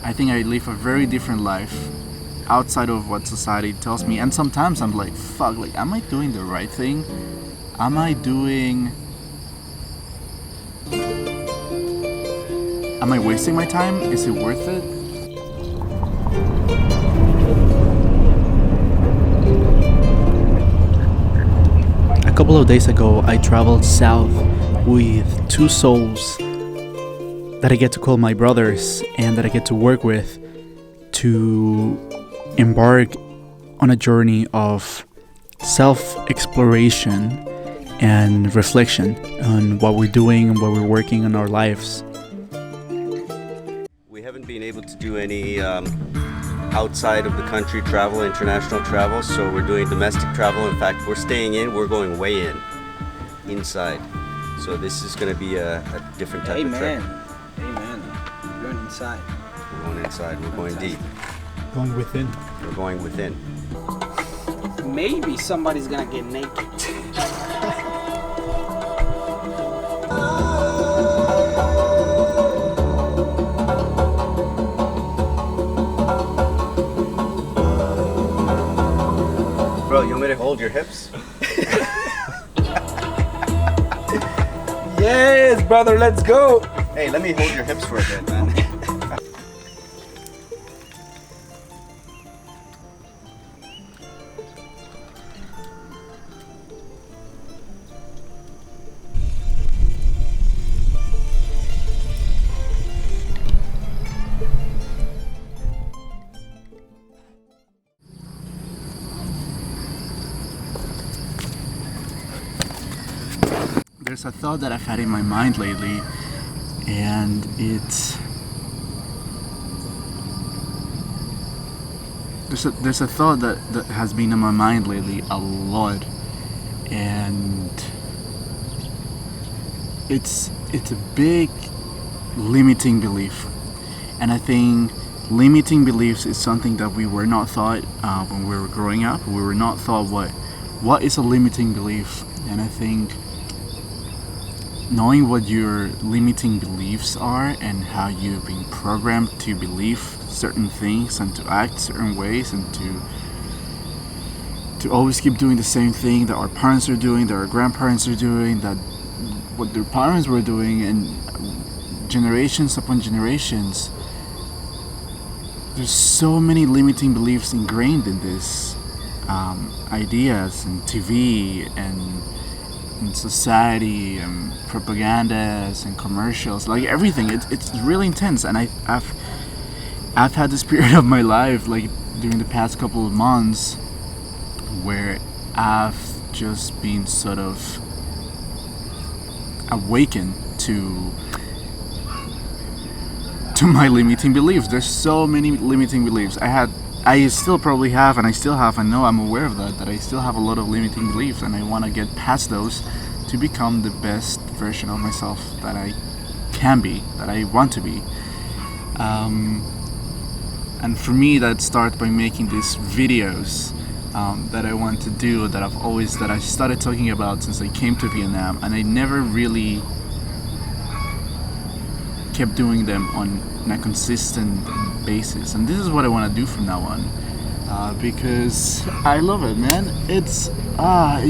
I think I live a very different life outside of what society tells me. And sometimes I'm like, fuck, like, am I doing the right thing? Am I doing... Am I wasting my time? Is it worth it? A couple of days ago, I traveled south with two souls that I get to call my brothers and that I get to work with to embark on a journey of self-exploration and reflection on what we're doing and what we're working on our lives. We haven't been able to do any outside of the country travel, international travel, so we're doing domestic travel. In fact, we're staying in, we're going way inside. So this is going to be a different type of trip. Amen. We're going inside. We're going inside, we're going deep. Going within. We're going within. Maybe somebody's gonna get naked. Bro, you want me to hold your hips? Yes, brother, let's go. Hey, let me hold your hips for a bit, man. There's a thought that I've had in my mind lately, and there's a thought that has been in my mind lately a lot, and it's a big limiting belief. And I think limiting beliefs is something that we were not taught when we were growing up. We were not taught what is a limiting belief. And I think knowing what your limiting beliefs are and how you've been programmed to believe certain things and to act certain ways and to always keep doing the same thing that our parents are doing, that our grandparents are doing, that what their parents were doing, and generations upon generations. There's so many limiting beliefs ingrained in this ideas and TV and in society and propagandas and commercials, like everything. It's really intense, and I've had this period of my life, like during the past couple of months, where I've just been sort of awakened to my limiting beliefs. There's so many limiting beliefs. I still probably have, and I still have, I know I'm aware of that I still have a lot of limiting beliefs, and I want to get past those to become the best version of myself that I can be, that I want to be. And for me, that starts by making these videos that I want to do, that I started talking about since I came to Vietnam, and I never really kept doing them on a consistent basis. And this is what I want to do from now on, because I love it, man. It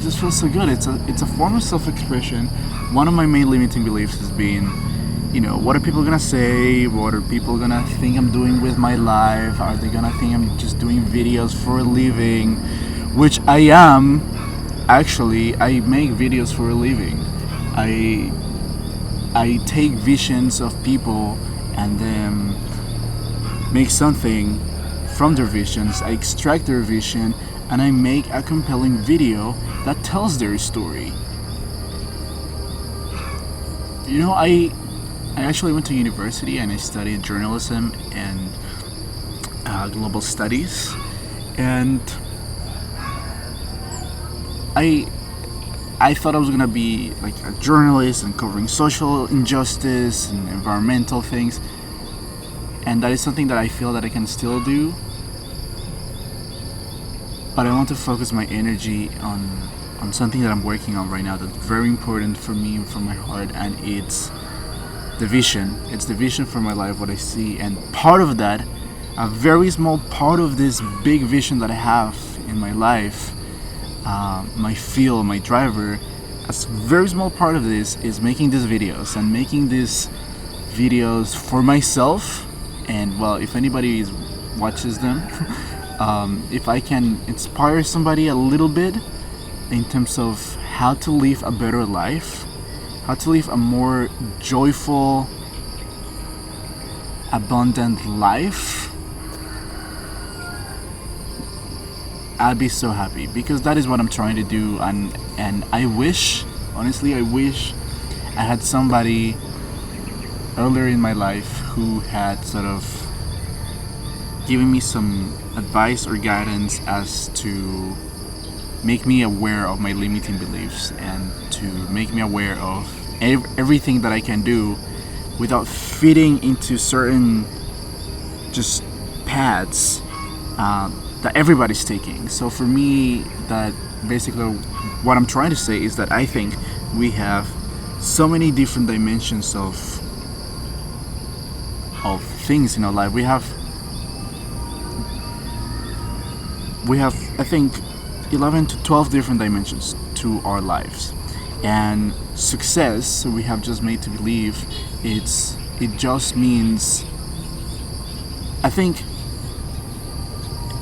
just feels so good. It's a form of self-expression. One of my main limiting beliefs has been, what are people gonna say? What are people gonna think I'm doing with my life? Are they gonna think I'm just doing videos for a living? Which I am. Actually, I make videos for a living. I take visions of people and then make something from their visions. I extract their vision and I make a compelling video that tells their story. I actually went to university and I studied journalism and global studies, and I thought I was gonna be like a journalist and covering social injustice and environmental things, and that is something that I feel that I can still do, but I want to focus my energy on something that I'm working on right now that's very important for me and for my heart, and it's the vision. It's the vision for my life, what I see, and part of that, a very small part of this big vision that I have in my life, my field, my driver, a very small part of this is making these videos and making these videos for myself. And well, if anybody watches them, if I can inspire somebody a little bit in terms of how to live a better life, how to live a more joyful, abundant life, I'd be so happy, because that is what I'm trying to do. And I wish, honestly, I wish I had somebody earlier in my life who had sort of given me some advice or guidance as to make me aware of my limiting beliefs and to make me aware of everything that I can do without fitting into certain just paths that everybody's taking. So for me, that basically what I'm trying to say is that I think we have so many different dimensions of things in our life. We have I think 11 to 12 different dimensions to our lives. And success, we have just made to believe it just means, I think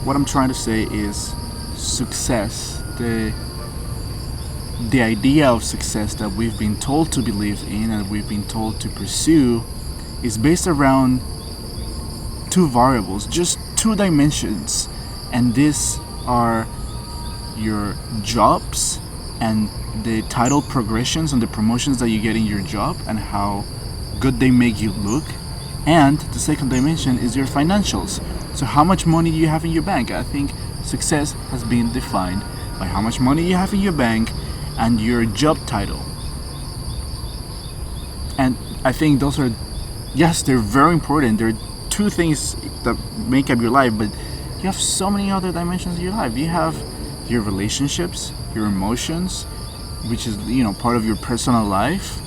what I'm trying to say is success, the idea of success that we've been told to believe in and we've been told to pursue is based around two variables, just two dimensions. And these are your jobs and the title progressions and the promotions that you get in your job and how good they make you look. And the second dimension is your financials. So how much money do you have in your bank? I think success has been defined by how much money you have in your bank and your job title. And I think those are, yes, they're very important. They're two things that make up your life, but you have so many other dimensions of your life. You have your relationships, your emotions, which is, part of your personal life,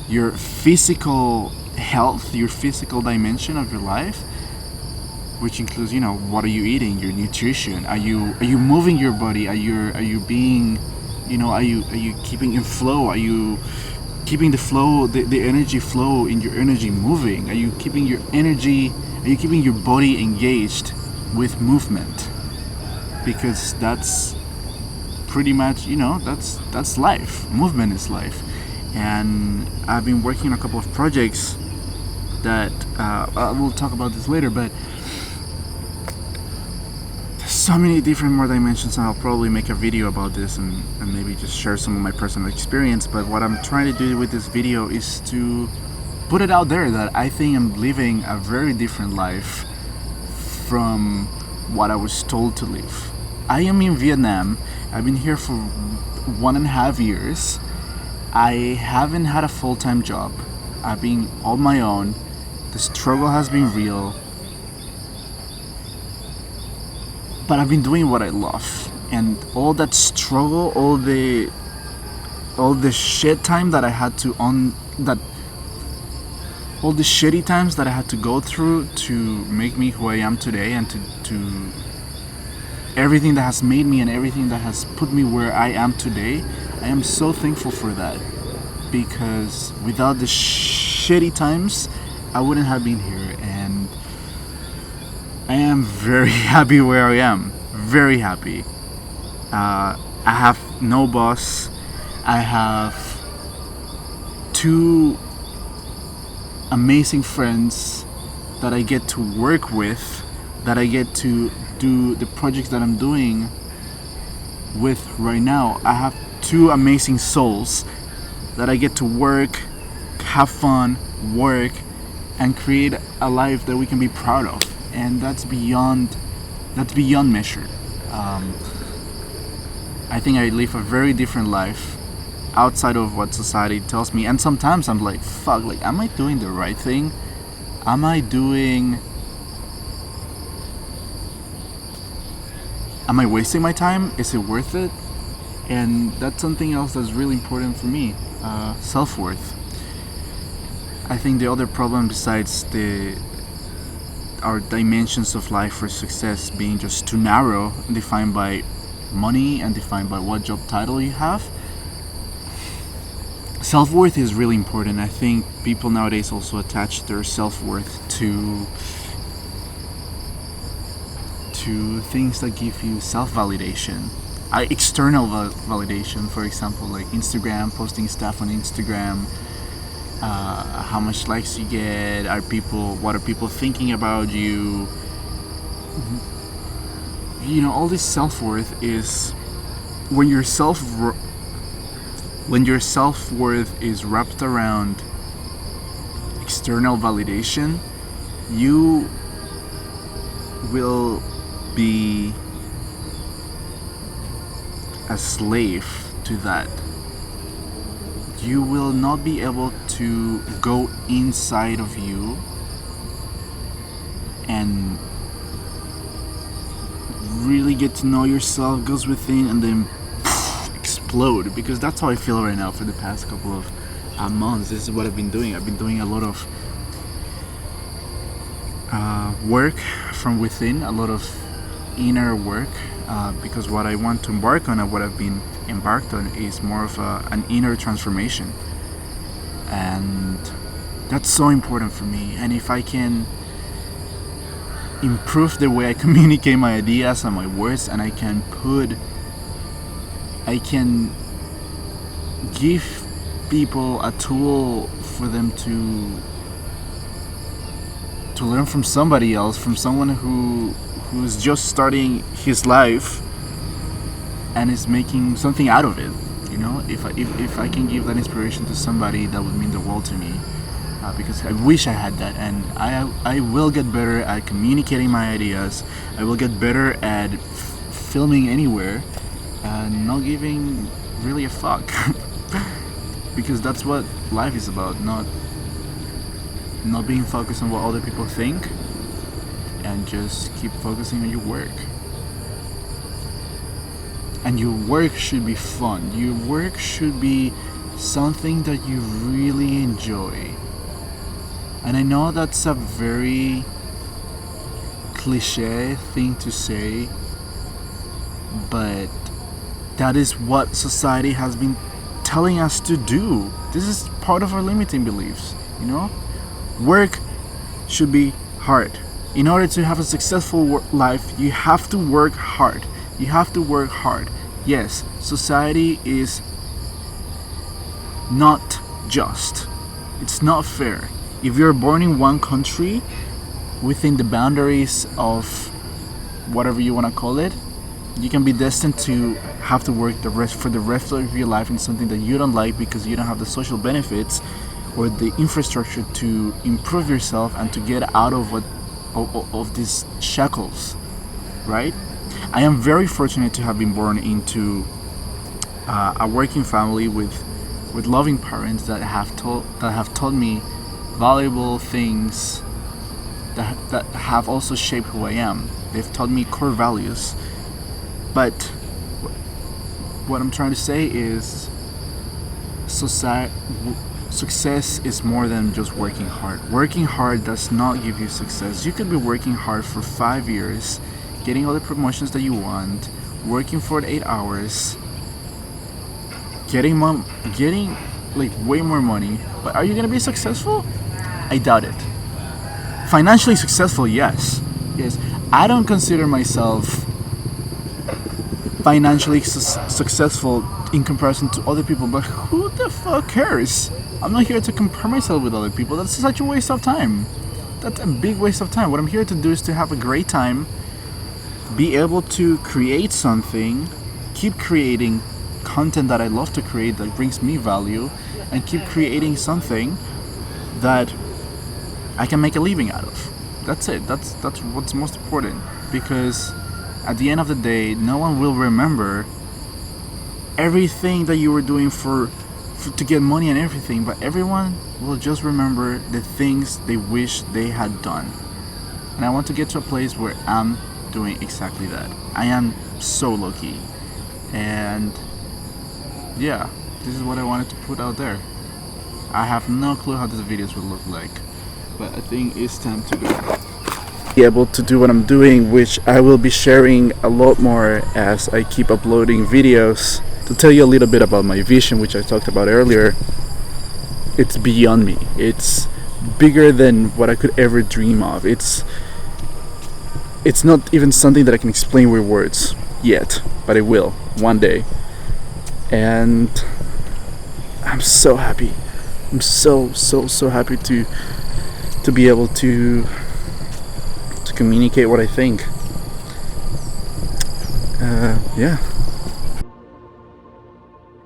your physical health, your physical dimension of your life, which includes, what are you eating, your nutrition, are you moving your body, are you being, are you keeping in flow, are you keeping the flow, the energy flow in your energy moving, are you keeping your body engaged with movement? Because that's pretty much, that's life. Movement is life. And I've been working on a couple of projects that we'll talk about this later, but there's so many different more dimensions, and I'll probably make a video about this and maybe just share some of my personal experience. But what I'm trying to do with this video is to put it out there that I think I'm living a very different life from what I was told to live. I am in Vietnam. I've been here for 1.5 years. I haven't had a full-time job. I've been on my own. The struggle has been real. But I've been doing what I love. And all that struggle, all the shit time that I had to all the shitty times that I had to go through to make me who I am today, and to everything that has made me and everything that has put me where I am today, I am so thankful for that. Because without the shitty times, I wouldn't have been here. And I am very happy where I am. Very happy. I have no boss. I have 2 amazing friends that I get to work with, that I get to do the projects that I'm doing with right now. I have 2 amazing souls that I get to work, have fun, work, and create a life that we can be proud of. And that's beyond measure. I think I live a very different life outside of what society tells me. And sometimes I'm like, fuck, like, am I doing the right thing? Am I wasting my time? Is it worth it? And that's something else that's really important for me, self-worth. I think the other problem besides the our dimensions of life for success being just too narrow, defined by money and defined by what job title you have, self-worth is really important. I think people nowadays also attach their self-worth to things that give you self-validation. External validation, for example, like Instagram, posting stuff on Instagram, how much likes you get, what are people thinking about you. You know, all this self-worth is when your self-worth is wrapped around external validation, you will be a slave to that. You will not be able to go inside of you and really get to know yourself, goes within, and then explode. Because that's how I feel right now for the past couple of months. This is what I've been doing. I've been doing a lot of work from within, a lot of inner work, because what I want to embark on and what I've been embarked on is more of an inner transformation, and that's so important for me. And if I can improve the way I communicate my ideas and my words, and I can give people a tool for them to learn from somebody else, from someone who's just starting his life and is making something out of it. You know, if I can give that inspiration to somebody, that would mean the world to me, because I wish I had that. And I will get better at communicating my ideas. I will get better at filming anywhere and not giving really a fuck because that's what life is about, not being focused on what other people think, and just keep focusing on your work. And your work should be fun. Your work should be something that you really enjoy. And I know that's a very cliche thing to say, but that is what society has been telling us to do. This is part of our limiting beliefs, you know? Work should be hard. In order to have a successful life, you have to work hard. You have to work hard. Yes, society is not just. It's not fair. If you're born in one country, within the boundaries of whatever you want to call it, you can be destined to have to work for the rest of your life in something that you don't like, because you don't have the social benefits or the infrastructure to improve yourself and to get out of these shackles, right? I am very fortunate to have been born into a working family with loving parents that have taught me valuable things that have also shaped who I am. They've taught me core values. But what I'm trying to say is success is more than just working hard. Working hard does not give you success. You could be working hard for 5 years, getting all the promotions that you want, working for 8 hours, getting like way more money, but are you gonna be successful? I doubt it. Financially successful, yes. I don't consider myself financially successful in comparison to other people, but who the fuck cares? I'm not here to compare myself with other people. That's such a waste of time. That's a big waste of time. What I'm here to do is to have a great time, be able to create something, keep creating content that I love to create that brings me value, and keep creating something that I can make a living out of. That's it. That's what's most important, because at the end of the day, no one will remember everything that you were doing for to get money and everything, but everyone will just remember the things they wish they had done. And I want to get to a place where I'm doing exactly that. I am so lucky. And yeah, this is what I wanted to put out there. I have no clue how these videos will look like, but I think it's time to go. Be able to do what I'm doing, which I will be sharing a lot more as I keep uploading videos. To tell you a little bit about my vision, which I talked about earlier, it's beyond me. It's bigger than what I could ever dream of. It's not even something that I can explain with words yet, but I will one day. And I'm so happy. I'm so happy to be able to communicate what I think. Yeah.